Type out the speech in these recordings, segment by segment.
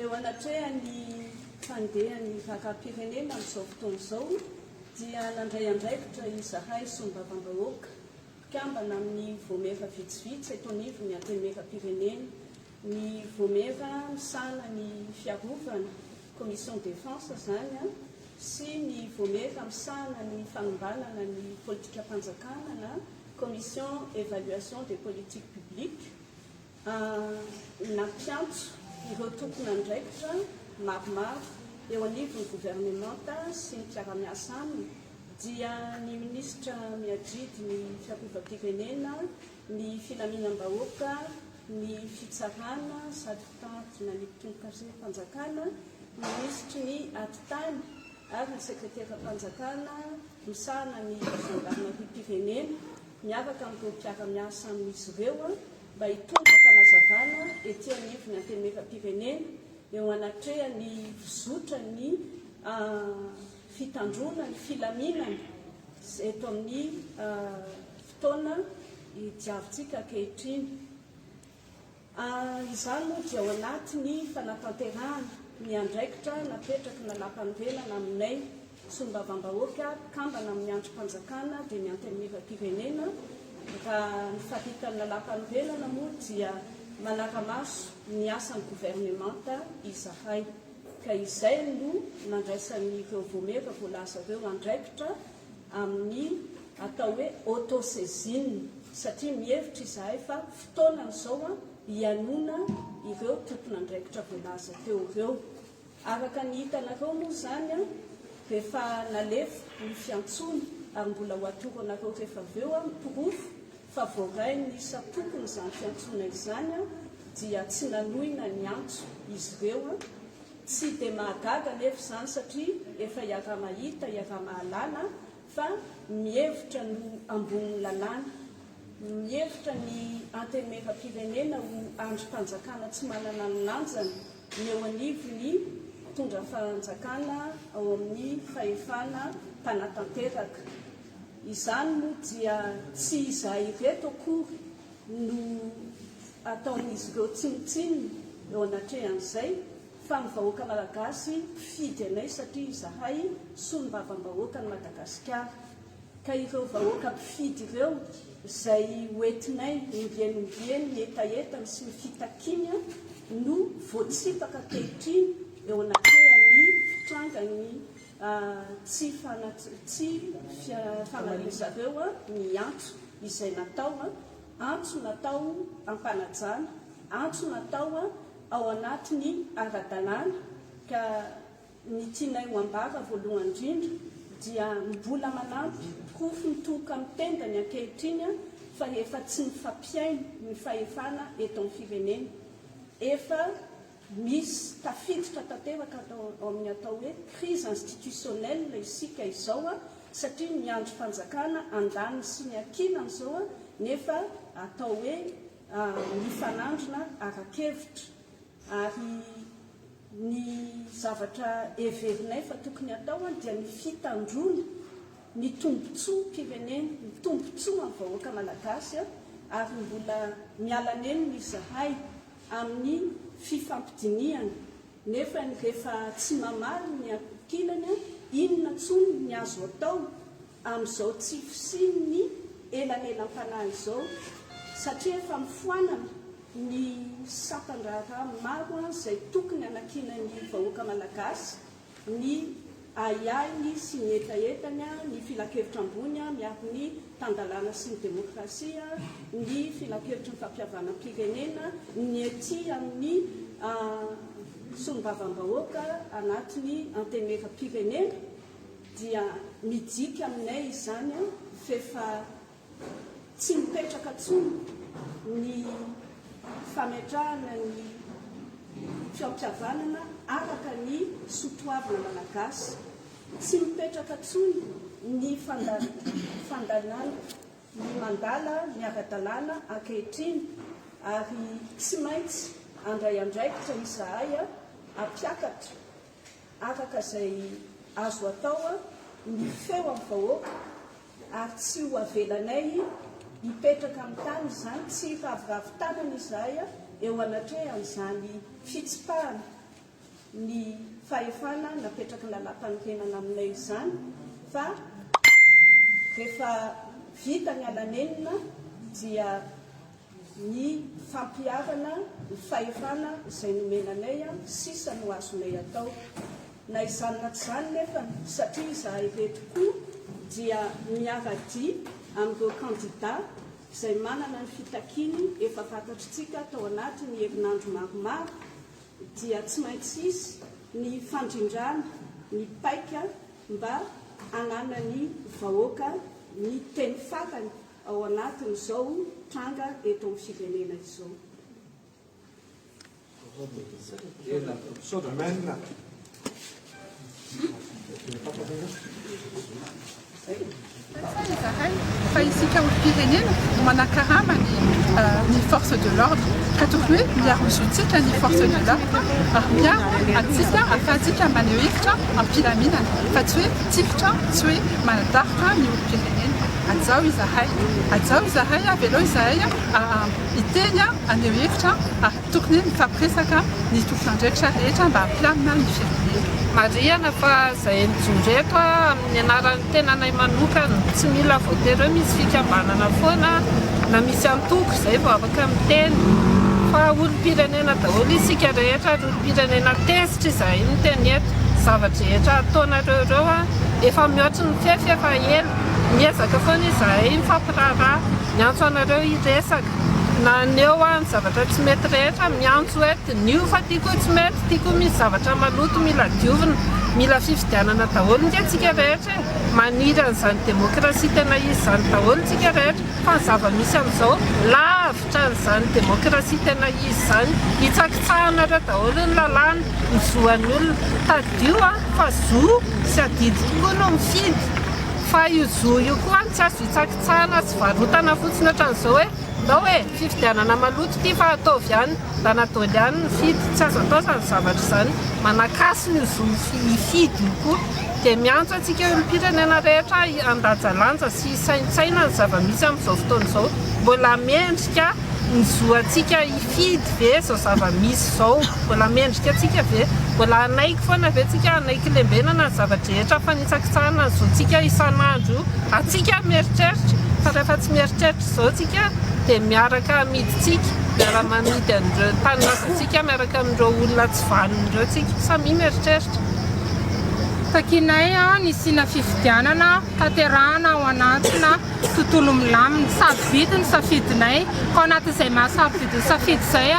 eo anatrehan'ny fandehan'ny vakampirenena amin'izao fotoana izao dia nandray andraikitra izahay sombavambahoaka kambana amin'ny voameva vitsivitsy etonivy ny antenimeva-pirenena ny voameva misana ny fiarovana commission défense zany sy ny voameva misana ny fanombanana ny politika mpanjakana na commission évaluation des politiques publiques nampiantso ireo tompona andraikitra maromaro eo anivon'ny gouvernementa sy ny mpiara-miasa aminy dia ny ministra miadridy ny fiarovam-pirenena ny filaminam-bahoaka ny fitsarana sady fitandrina ny mpitomokasem-panjakana ny ministry ny atitany ary ny sekretera-panjakana misana ny Fanambarana miavaka amin'ireo mpiara-miasa amin'izy ireo mba hitondra fanazavana ety anivony antenimeva-pirenena eo anatrehany vizotra ny fitandrona ny filaminana eto amin'ny fotoana diavintsika ankehitriny. Izany moa dia ao anatiny fanatanterahana ny andraikitra napetraka nalampanovelana aminay sombavambahoaka kambana amin'ny androm-panjakana dia ny antenimeva-pirenena raha ny fahitany nalampanovelana moa dia manara-maso ny asan'ny gouvernementa izahay ka izay no nandraisan'ny ireo voameva voalaza ireo andraikitra amin'ny atao hoe autosaisine satria mihevitra izahay fa fotoanan'izao hianona ireo tompona andraikitra voalaza teo ireo araka ny hitanareo moa zany rehefa nalefa ny fiantsony ary mbola ho atoro anareo rehefa aveo miporofo fa voaray ny isa-tokony izany fiantsona izany dia tsy nanohina ny antso izy ireo tsy dia mahagaga nefa izany satria efa hiara-mahita hiara-mahalala fa mihevitra no amboniny lalàna mihevitra ny antenimeva-pirenena ho androm-panjakana tsy manana ny lanjany ny eo anivony tondra fanjakana ao amin'ny fahefana mpanatanteraka. Izany moa dia tsy izahay ireto akory no ataon'izy ireo tsinotsinony eo anatrehan'izay fa ny vahoaka malagasy mpifidy anay satria izahay sombavambahoaka ny Madagasikara ka ireo vahoaka mpifidy ireo izay hoentinay nombieny ny etaetany sy ny fitakiana no voatsipaka ankehitriny eo anatrehan'ny fitrangany tsy fanalizareo ny antso izay natao antso natao ampanajana antso natao ao anatiny ara-dalàna ka ny tianay ho ambara voalohany indrindra dia mbola manampy kofo mitoka amin'ny tendany ankehitriny fa efa tsy mifampiaino ny fahefana eto amin'ny firenena efa misy tafiditra tanteraka ao amin'ny atao hoe crise institutionnelle isika izao satria ny androm-panjakana andaniny sy ny ankinan'izao nefa atao hoe mifanandrina arakevitra ary ny zavatra everinay fa tokony atao dia ny fitandrona ny tombontsoa pirenena ny tombontsoa amin'ny vahoaka malagasy ary mbola mialaneniny izahay amin'ny fifampidiniana nefa ny rehefa tsy mamaly ny ankilany inona tsony ny azo atao amin'izao tsy fisiny elanelam-panahy izao satria efa mifoanana ny sapan-draharaha maro izay tokony anakinany vahoaka malagasy ny aiainy sy ny etaetany ny filakevitra ambony miaro ny tandalàna sy ny demokrasia ny filakevitra ny fampiavana-pirenena ny ety amin'ny sombavambahoaka anatiny antenimeva-pirenena dia midika aminay izany fefa tsy mipetraka tsony ny fametrahana ny fiampiavanana araka ny sotoavana malagasy tsy mipetraka tsony ny fandalana ny mandala ny ara-dalàna ankehitriny ary tsy maintsy andray andraikitra izahay ampiakatra araka izay azo atao ny feo amin'ny vahoaka ary tsy ho avelanay hipetraka amin'ny tany izany tsy ravoravo tanana izahay eo anatrehan'izany fitsipahana ny fahefana napetraky ny lalam-panorenana aminay izany fa rehefa vita ny alanenina dia ny fampiavana ny fahefana izay nomenanay sisa no azonay atao na izany na tsy izany nefa satria izahay tokoa dia miavady amin'ireo candidat izay manana ny fitakiny efa fantatritsika tao anaty ny herinandro maromaro dia tsy maintsy izy ny fandrindrana ny paika mba anana ny vahoaka ny teny fatany ao anatin'izao tranga eto amin'ny firenena izao. Fa isika olom-pirenena manakarama ny force de l'ordre ka tokony hoe miaro-zotsika ny force de l'ordre ary miaro atsika afahatsika maneho hevitra ampilaminana fa tsy hoe tifitra tsy hoe manadarika ny olom-pirenena. Azao izahay avelo izahay iteny aneho hevitra ary tokony mifampiresaka ny tompon'andraikitra rehetra mba hampilamina ny firenena. Mariana fa izay nijondreto amin'ny anaran'ny tenanay manokana tsy mila voatery misy fikambanana foana na misy antoko izay vao afaka miteny fa olom-pirenena daholo isika rehetra ary olom-pirenena tezitra izahay miteny eto zavatra rehetra ataonareo ireo efa mihoatra ny fefy efa ela miezaka foana izahay mifampiraharaha miantso anareo hiresaka na neo ny zavatra tsy mety rehetra miantso ety nio fa tiako tsy mety tiako misy zavatra maloto mila diovina mila fifidianana daholo nge tsika rehetra maniry an'izany demokrasia tena izy izany daholo tsika rehetra fa ny zava-misy amin'izao lavitra n'izany demokrasia tena izy izany hitsakitsahanareo daholo ny lalàna mizoan'ny olona tadio fa zo sy adidy tokoa no mifidy fa io zo io koa tsy azo hitsakitsahana sy varotana fotsiny hatran'izao hoe ndao hoe fifidianana maloto ty fa ataovy ihany da nataoly ihany ny fidy tsy azo atao zany zavatra izany manakasy ny zo hifidy io koa dia miantso atsika olom-pirenena rehetra andajalanja sy saintsaina ny zava-misy amin'izao fotoana izao mbola mendrika ny zo atsika hifidy ve zao zava-misy izao mbola mendrika atsika ve mbola anaiky foana ve tsika anaiky lembenana ny zavatra rehetra fa nitsakitsahana ny zoantsika isan'andro atsika mieritreritra fa rehefa tsy mieritreritra izao tsika dia miaraka miditsika miara-mamidy an'ireo taninasantsika miaraka amin'ireo olona tsy vanin'ireo tsika samy mieritreritra. Takinay ny sina fifidianana tanterahana ao anatina tontolo milamina safidy ny safidinay ka anatin'izay mahasafidy ny safidy izay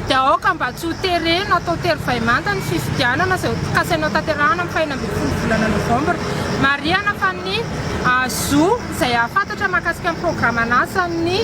dia aoka mba tsy ho terena atao tery-vaimanta ny fifidianana izay kasainao tanterahana amin'ny fahinam-bifolo volana novambra mariana fa ny zo izay afantatra mahakasika ny programan'asan'ny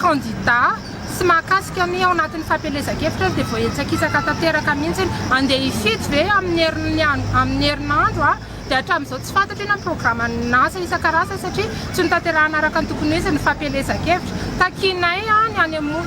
candidat sy mahakasika ny ao anatin'ny fampielezan-kevitra dia voaetsakisaka tanteraka mihitsy andeha hifidy ve amin'ny herinandro dia hatramin'izao tsy fantatra ina ny programan'asa isan-karasa satria tsy nitanterahana araka ny tokony izy ny fampielezan-kevitra takinay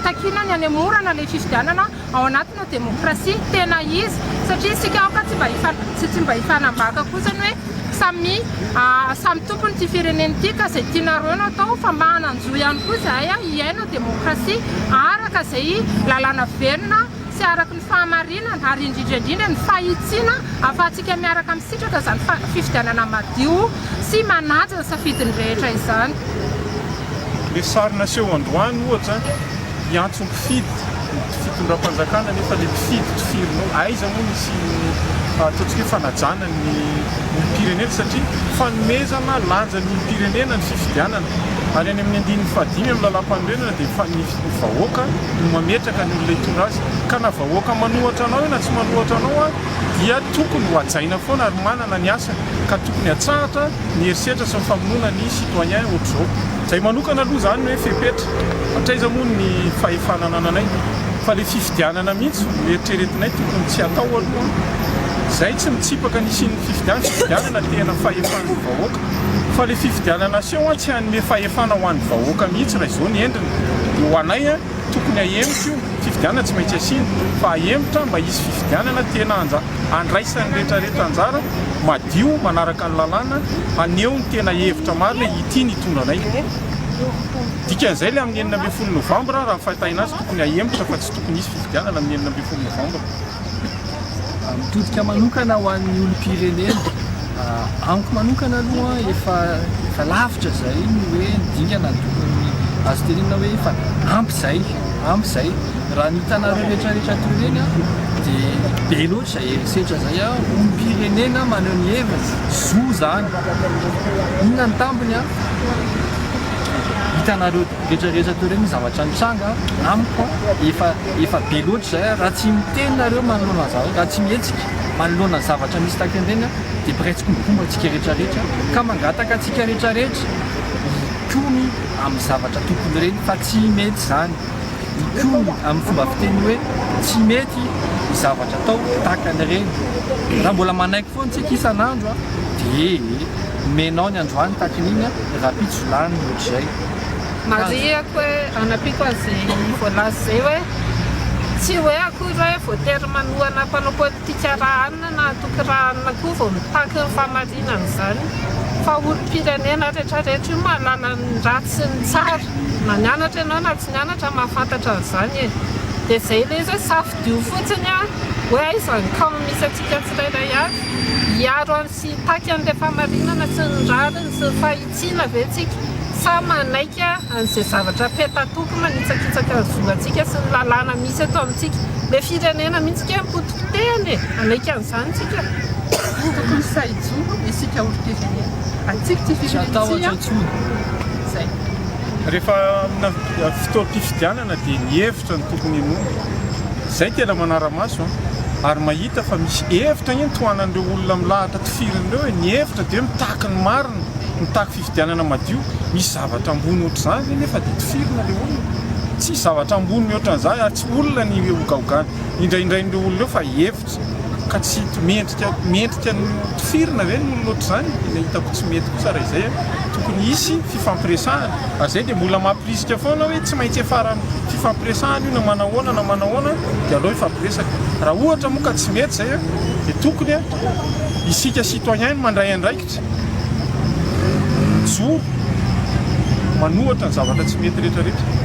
takina ny anemorana ilay fifidianana ao anatina demokrasia tena izy satria isika aoka tsy mba hifanambaka kosany hoe samy tompony ty firenena ty ka izay tianareo no atao fa mba hananjo ihany koa izahay hiaina demokrasia araka izay lalàna verina sy araka ny fahamarinana ary indrindraindrindra ny fahitsiana afahantsika miaraka misitraka izany fifidianana madio sy manaja ny safidiny rehetra izany. Le sarina seho androany ohatra hiantso ny mpifidy fitondram-panjakana nefa le mpifidy tofirinao aiza moa misy ataontsika hoe fanajana ny olom-pirenena satria fanomezana lanja ny olom-pirenena ny fifidianana ary any amin'ny andininy fahadimy amin'ny lalam-panorenana dia ny vahoaka no mametraka ny olona hitondra azy ka na vahoaka manohatra anao na tsy manohatra anao dia tokony ho hajaina foana ary manana ny asany ka tokony hatsahatra ny herisetra sy ny famonoana ny citoyen ohatr'izao izay manokana aloha izany hoe fepetra hatraiza moa ny fahefanana ananay fa le fifidianana mihitsy eritreretinay tokony tsy atao aloha izay tsy mitsipaka ny siny fifidianana tena fahefan'ny vahoaka fa le fifidianana seho tsy hanome fahefana ho an'ny vahoaka mihitsy raha izao ny endriny ho anay tokony ahemitra io fifidianana tsy maintsy asiny fa ahemitra mba hisy fifidianana tena andraisany rehetrarehetra anjara madio manaraka ny lalàna aneo ny tena hevitra marina ity ny hitondra anay dikan'izay le amin'ny 9 novambra raha fahitahina azy tokony ahemitra fa tsy tokony hisy fifidianana amin'ny 9 novambra. mitodika manokana ho an'ny olom-pirenena amiko manokana aloha efa lavitra zay ny hoe dingana tokony azo tenena hoe efa ampy zay raha ny hitanareo rehetrarehetra toereny dia be loatra zay erisetra zay olom-pirenena maneho ny hevitra zo zany inona ny tambony hitanareo rehetrarehetra toereny zavatra nitranga amiko efa be loatra zay raha tsy mitenareo manoloana zavatra raha tsy mihetsika manoloana zavatra misy tahaka an'ireny dia presque mikomba antsika rehetrarehetra ka mangataka antsika rehetrarehetra ikony amin'ny zavatra tokony ireny fa tsy mety zany ikony amin'ny fomba fiteny hoe tsy mety zavatra atao tahaka an'ireny raha mbola manaiky foana tsika isan'andro dia menao ny androany tahaka n'iny raha pitsolany ohatr'izay mariako hoe anapiko an'izay voalaza zay hoe tsy hoe akory hoe voatery manohana mpanao politika rahanina na atokorahanina koa vao mitaky ny famarinana zany fa olom-pirenena rehetrarehetra io mahalala ny ratsy sy ny tsara na nianatra ianao na tsy nianatra mahafantatra an'izany dia zay ilay izy hoe safidio fotsiny hoe aizany kamo misy atsika tsirairay avy hiaro any sy taky an'ilay famarinana sy ny rariny sy ny fahitsiana ve tsika sa manaika an'izay zavatra petatoko manitsakitsaka ny voantsika sy ny lalàna misy eto amintsika le firenena mihitsika mipotokotehany anaika an'izany tsika tokony saijo isika olom-pirenena antsika tsy firenena zay rehefa amina fotoam-pifidianana dia ny hevitra ny tokony enoana zay tena manara-maso ary mahita fa misy hevitra iny tohanan'ireo olona milahatra tifirin'ireo hoe ny hevitra dia mitaky ny marina mitaky fifidianana madio misy zavatra ambony ohatr'izany zay nefa dia tifirina le olona tsy zavatra ambony mihoatran'izany ary tsy olona ny hogaogany indraindrain'ireo olona eo fa hevitra ka tsy mendrika ny tifirina ve ny olona ohatr'izany dia hitako tsy mety kosa raha izay tokony isy fifampiresahana ary zay dia mbola mampirisika foana hoe tsy maintsy efarany fifampiresahana io na manahoana dia aleo ifampiresaka raha ohatra moa ka tsy mety zay dia tokony isika citoyen mandray andraikitra jo manohatra ny zavatra tsy mety rehetrarehetra